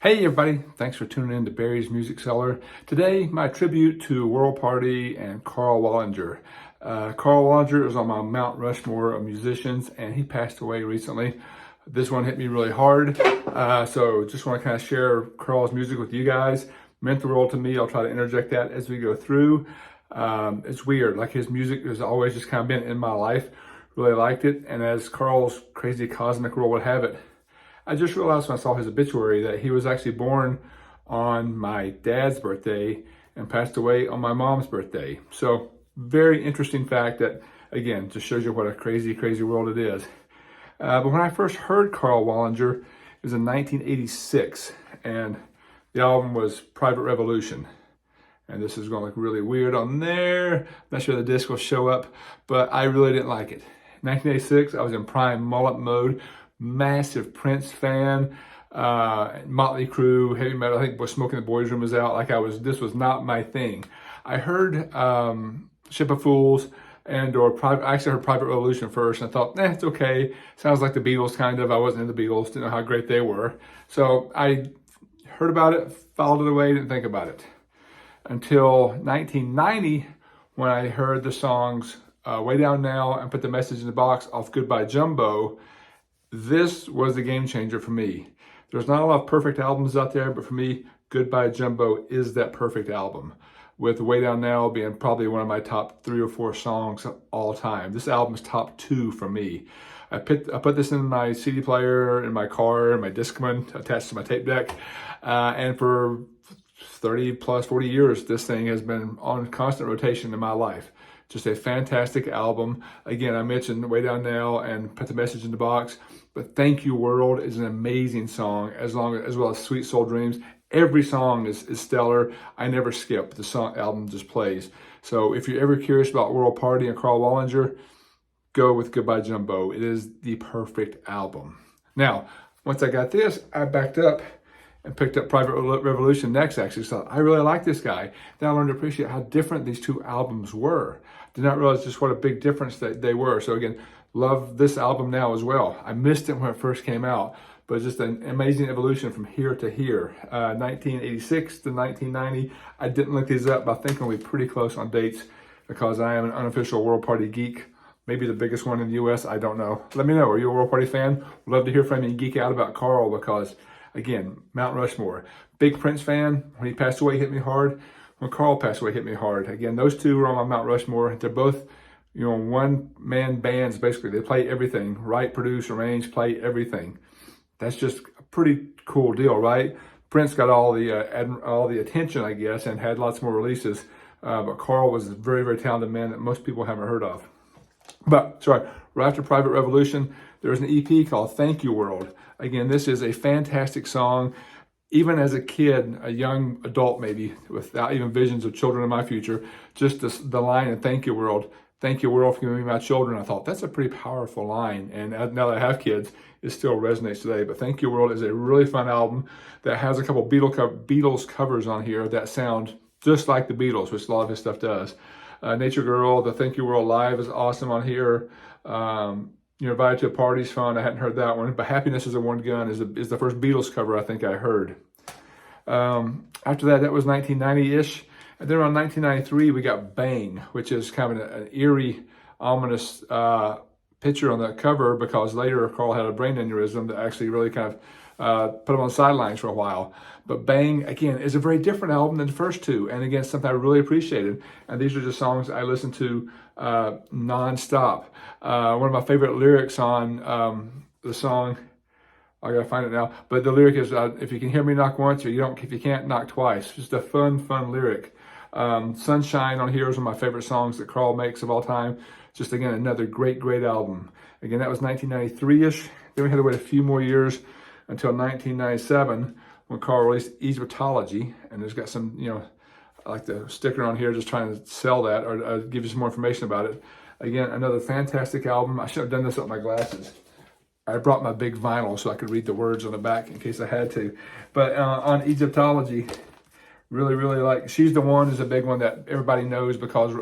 Hey everybody, thanks for tuning in to Barry's Music Cellar. Today, my tribute to World Party and Karl Wallinger. Karl Wallinger is on my Mount Rushmore of musicians, and he passed away recently. This one hit me really hard, so just want to kind of share Karl's music with you guys. Meant the world to me. I'll try to interject that as we go through. It's weird, like his music has always just kind of been in my life. Really liked it, and as Karl's crazy cosmic world would have it, I just realized when I saw his obituary that he was actually born on my dad's birthday and passed away on my mom's birthday. So very interesting fact that, again, just shows you what a crazy, crazy world it is. But when I first heard Karl Wallinger, it was in 1986, and the album was Private Revolution. And this is going to look really weird on there. I'm not sure the disc will show up, but I really didn't like it. 1986, I was in prime mullet mode. Massive Prince fan, Motley Crue, heavy metal. I think Smoking the Boys Room was out. This was not my thing. I heard Ship of Fools I actually heard Private Revolution first, and I thought, it's okay. Sounds like the Beatles kind of. I wasn't into the Beatles, didn't know how great they were. So I heard about it, filed it away, didn't think about it. Until 1990, when I heard the songs Way Down Now and Put the Message in the Box off Goodbye Jumbo. This was the game changer for me. There's not a lot of perfect albums out there, but for me, Goodbye Jumbo is that perfect album, with Way Down Now being probably one of my top 3 or 4 songs of all time. This album is top 2 for me. I put this in my CD player, in my car, in my Discman attached to my tape deck, and for 30 plus 40 years, this thing has been on constant rotation in my life. Just a fantastic album. Again, I mentioned Way Down Now and Put the Message in the Box, but Thank You World is an amazing song, as well as Sweet Soul Dreams. Every song is stellar. I never skip. The album just plays. So if you're ever curious about World Party and Karl Wallinger, go with Goodbye Jumbo. It is the perfect album. Now, once I got this, I backed up and picked up Private Revolution next, actually. So I really like this guy. Then I learned to appreciate how different these two albums were. Did not realize just what a big difference they were. So again, love this album now as well. I missed it when it first came out, but just an amazing evolution from here to here. 1986 to 1990. I didn't look these up, but I think I'll be pretty close on dates because I am an unofficial World Party geek. Maybe the biggest one in the US, I don't know. Let me know, are you a World Party fan? Love to hear from you and geek out about Karl because, again, Mount Rushmore. Big Prince fan. When he passed away, hit me hard. When Karl passed away, hit me hard. Again, those two were on my Mount Rushmore. They're both, one-man bands, basically. They play everything. Write, produce, arrange, play everything. That's just a pretty cool deal, right? Prince got all the attention, I guess, and had lots more releases. But Karl was a very, very talented man that most people haven't heard of. But, sorry, right after Private Revolution, there was an EP called Thank You World. Again, this is a fantastic song. Even as a kid, a young adult maybe, without even visions of children in my future, just the line in Thank You World for giving me my children, I thought, that's a pretty powerful line. And now that I have kids, it still resonates today. But Thank You World is a really fun album that has a couple Beatles covers on here that sound just like the Beatles, which a lot of his stuff does. Nature Girl, the Thank You World Live is awesome on here. Invited to a Party's fun. I hadn't heard that one. But Happiness is a One Gun is the first Beatles cover I think I heard. After that was 1990-ish. And then around 1993, we got Bang, which is kind of an eerie, ominous picture on the cover because later Karl had a brain aneurysm that actually really kind of put him on the sidelines for a while. But Bang, again, is a very different album than the first two. And again, something I really appreciated. And these are just songs I listened to nonstop. One of my favorite lyrics on the song, I gotta find it now, but the lyric is, if you can hear me, knock once, or if you can't, knock twice. Just a fun lyric. Sunshine on here is one of my favorite songs that Karl makes of all time. Just, again, another great album. Again, that was 1993-ish. Then we had to wait a few more years until 1997 when Karl released Egyptology, and there's got some, I like the sticker on here, just trying to sell that or give you some more information about it. Again, another fantastic album. I should have done this with my glasses. I brought my big vinyl so I could read the words on the back in case I had to. But on Egyptology, really like She's the One is a big one that everybody knows because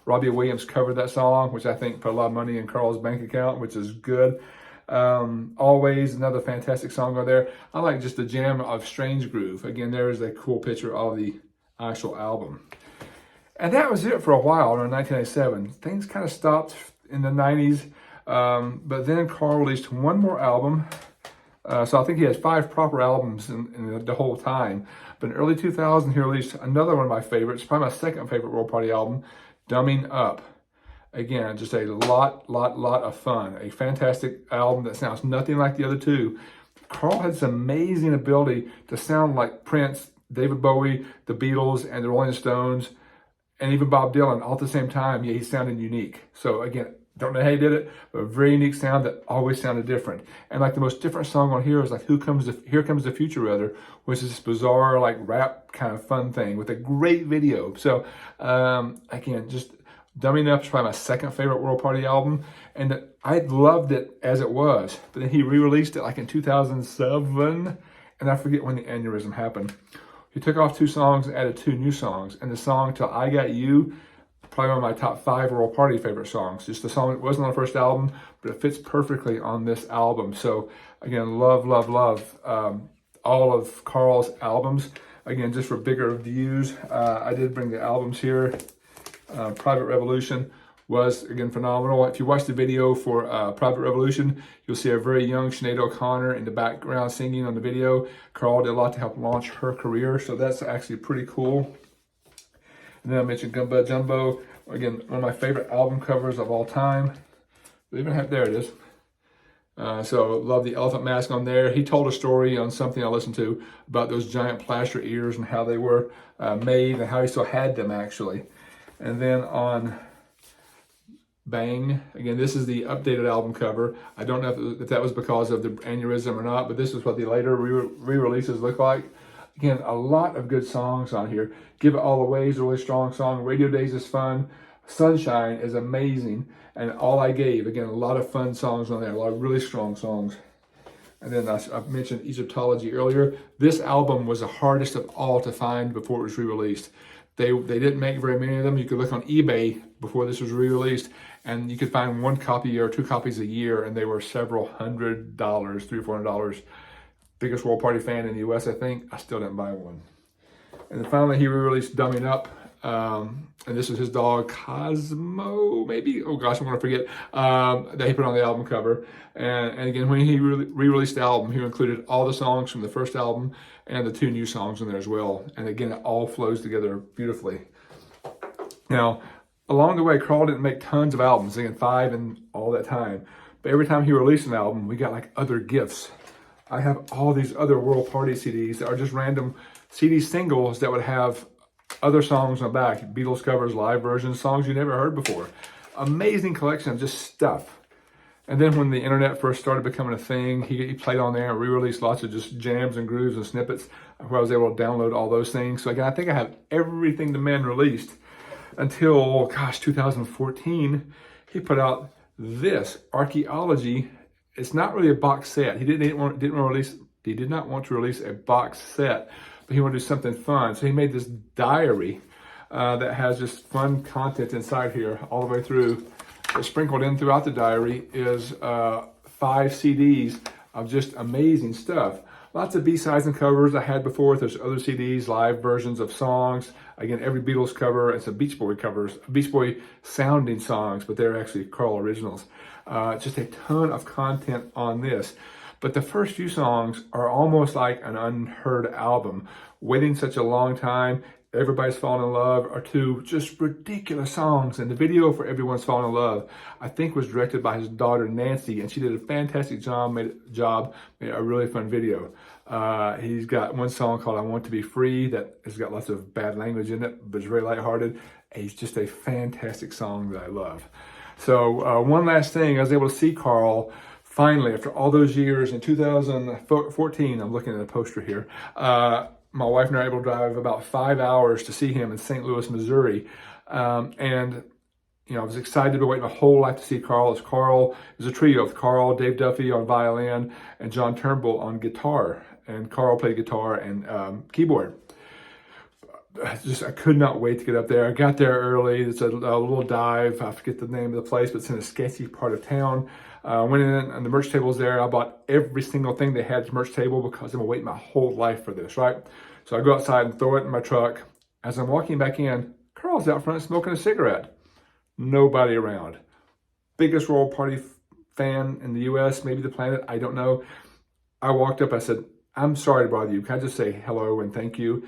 Robbie Williams covered that song, which I think put a lot of money in Karl's bank account, which is good. Always, another fantastic song on there. I like just the jam of Strange Groove. Again, there is a cool picture of the actual album. And that was it for a while in 1987. Things kind of stopped in the 90s, but then Karl released one more album. So I think he has 5 proper albums in the whole time. But in early 2000, he released another one of my favorites, probably my second favorite World Party album, Dumbing Up. Again, just a lot of fun. A fantastic album that sounds nothing like the other two. Karl had this amazing ability to sound like Prince, David Bowie, the Beatles, and the Rolling Stones, and even Bob Dylan all at the same time. Yeah, he sounded unique. So again, don't know how he did it, but a very unique sound that always sounded different. And like the most different song on here is like Here Comes the Future, rather, which is this bizarre like rap kind of fun thing with a great video. So again, just Dumbing Up is probably my second favorite World Party album, and I loved it as it was. But then he re-released it like in 2007, and I forget when the aneurysm happened. He took off 2 songs and added 2 new songs, and the song Till I Got You, probably one of my top 5 World Party favorite songs. Just the song that wasn't on the first album, but it fits perfectly on this album. So again, love all of Karl's albums. Again, just for bigger views, I did bring the albums here. Private Revolution was, again, phenomenal. If you watch the video for Private Revolution, you'll see a very young Sinead O'Connor in the background singing on the video. Karl did a lot to help launch her career, so that's actually pretty cool. And then I mentioned Gumbo Jumbo. Again, one of my favorite album covers of all time. They even have, there it is. So love the elephant mask on there. He told a story on something I listened to about those giant plaster ears and how they were made and how he still had them actually. And then on Bang, again, this is the updated album cover. I don't know if that was because of the aneurysm or not, but this is what the later re-releases look like. Again, a lot of good songs on here. Give It All Away is a really strong song. Radio Days is fun. Sunshine is amazing. And All I Gave, again, a lot of fun songs on there. A lot of really strong songs. And then I mentioned Egyptology earlier. This album was the hardest of all to find before it was re-released. They didn't make very many of them. You could look on eBay before this was re-released, and you could find 1 copy or 2 copies a year, and they were several $100, $300 or $400. Biggest World Party fan in the U.S., I think. I still didn't buy one. And then finally, he re-released Dumbing Up, and this was his dog Cosmo, maybe. Oh gosh, I'm gonna forget. That he put on the album cover. And again, when he re-released the album, he included all the songs from the first album and the 2 new songs in there as well. And again, it all flows together beautifully. Now, along the way, Karl didn't make tons of albums, again, 5 in all that time. But every time he released an album, we got like other gifts. I have all these other World Party CDs that are just random CD singles that would have other songs on the back, Beatles covers, live versions, songs you never heard before. Amazing collection of just stuff. And then when the internet first started becoming a thing, he played on there and re-released lots of just jams and grooves and snippets where I was able to download all those things. So again, I think I have everything the man released until, gosh, 2014. He put out this, Archaeology. It's not really a box set. He did not want to release a box set, but he wanted to do something fun. So he made this diary that has just fun content inside here all the way through. Sprinkled in throughout the diary is 5 CDs of just amazing stuff. Lots of B-sides and covers I had before. There's other CDs, live versions of songs. Again, every Beatles cover and some Beach Boy covers, Beach Boy sounding songs, but they're actually Karl originals. Just a ton of content on this. But the first few songs are almost like an unheard album. Waiting Such a Long Time, Everybody's Falling in Love are 2 just ridiculous songs. And the video for Everyone's Falling in Love, I think, was directed by his daughter Nancy, and she did a fantastic job, made a really fun video. He's got one song called I Want to Be Free that has got lots of bad language in it, but it's very lighthearted. It's just a fantastic song that I love. So one last thing, I was able to see Karl finally after all those years in 2014. I'm looking at a poster here. My wife and I were able to drive about 5 hours to see him in St. Louis, Missouri. And, you know, I was excited to wait my whole life to see Karl. It was a trio of Karl, Dave Duffy on violin, and John Turnbull on guitar. And Karl played guitar and keyboard. I could not wait to get up there. I got there early. It's a little dive. I forget the name of the place, but it's in a sketchy part of town. Went in and the merch table's there. I bought every single thing they had at the merch table because I've been waiting my whole life for this, right? So I go outside and throw it in my truck. As I'm walking back in, Karl's out front smoking a cigarette. Nobody around. Biggest Royal Party fan in the U.S., maybe the planet, I don't know. I walked up, I said, I'm sorry to bother you. Can I just say hello and thank you?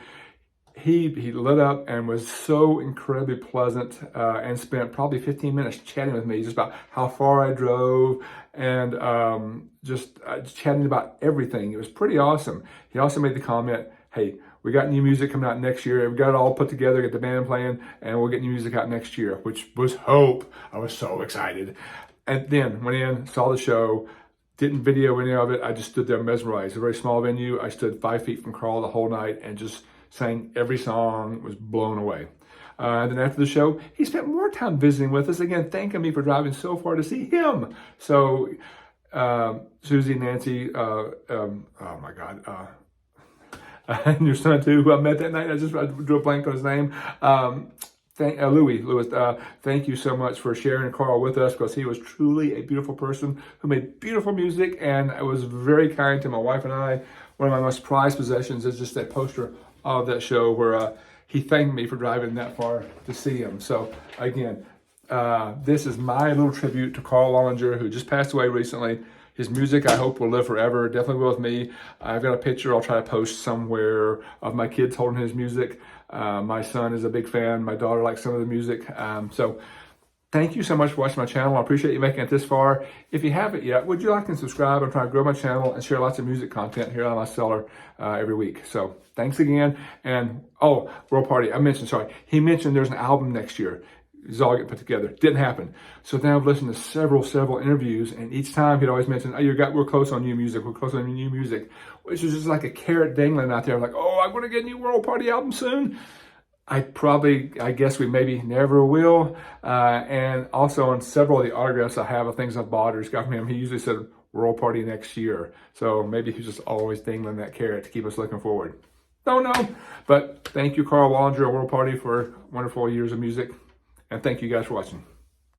He lit up and was so incredibly pleasant and spent probably 15 minutes chatting with me just about how far I drove and just chatting about everything. It was pretty awesome. He also made the comment, hey, we got new music coming out next year. We got it all put together, get the band playing, and we'll get new music out next year, which was hope. I was so excited. And then went in, saw the show, didn't video any of it. I just stood there mesmerized. A very small venue. I stood 5 feet from Karl the whole night and just sang every song, was blown away. Then after the show, he spent more time visiting with us, again, thanking me for driving so far to see him. So, Susie, Nancy, oh my God, and your son too, who I met that night, I drew a blank on his name. Louis, thank you so much for sharing Karl with us because he was truly a beautiful person who made beautiful music and was very kind to my wife and I. One of my most prized possessions is just that poster of that show where he thanked me for driving that far to see him. So again, this is my little tribute to Karl Wallinger, who just passed away recently. His music, I hope, will live forever. Definitely will with me. I've got a picture I'll try to post somewhere of my kids holding his music. My son is a big fan. My daughter likes some of the music. So thank you so much for watching my channel. I appreciate you making it this far. If you haven't yet, would you like to subscribe? I'm trying to grow my channel and share lots of music content here on my cellar every week. So thanks again. And, World Party, he mentioned there's an album next year. It's all get put together. Didn't happen. So then I've listened to several interviews, and each time he'd always mention, we're close on new music, which is just like a carrot dangling out there. I'm like, I'm going to get a new World Party album soon. I guess we maybe never will. And also on several of the autographs I have of things I've bought or just got from him, he usually said World Party next year. So maybe he's just always dangling that carrot to keep us looking forward. Don't know. But thank you, Karl Wallinger, World Party, for wonderful years of music. And thank you guys for watching.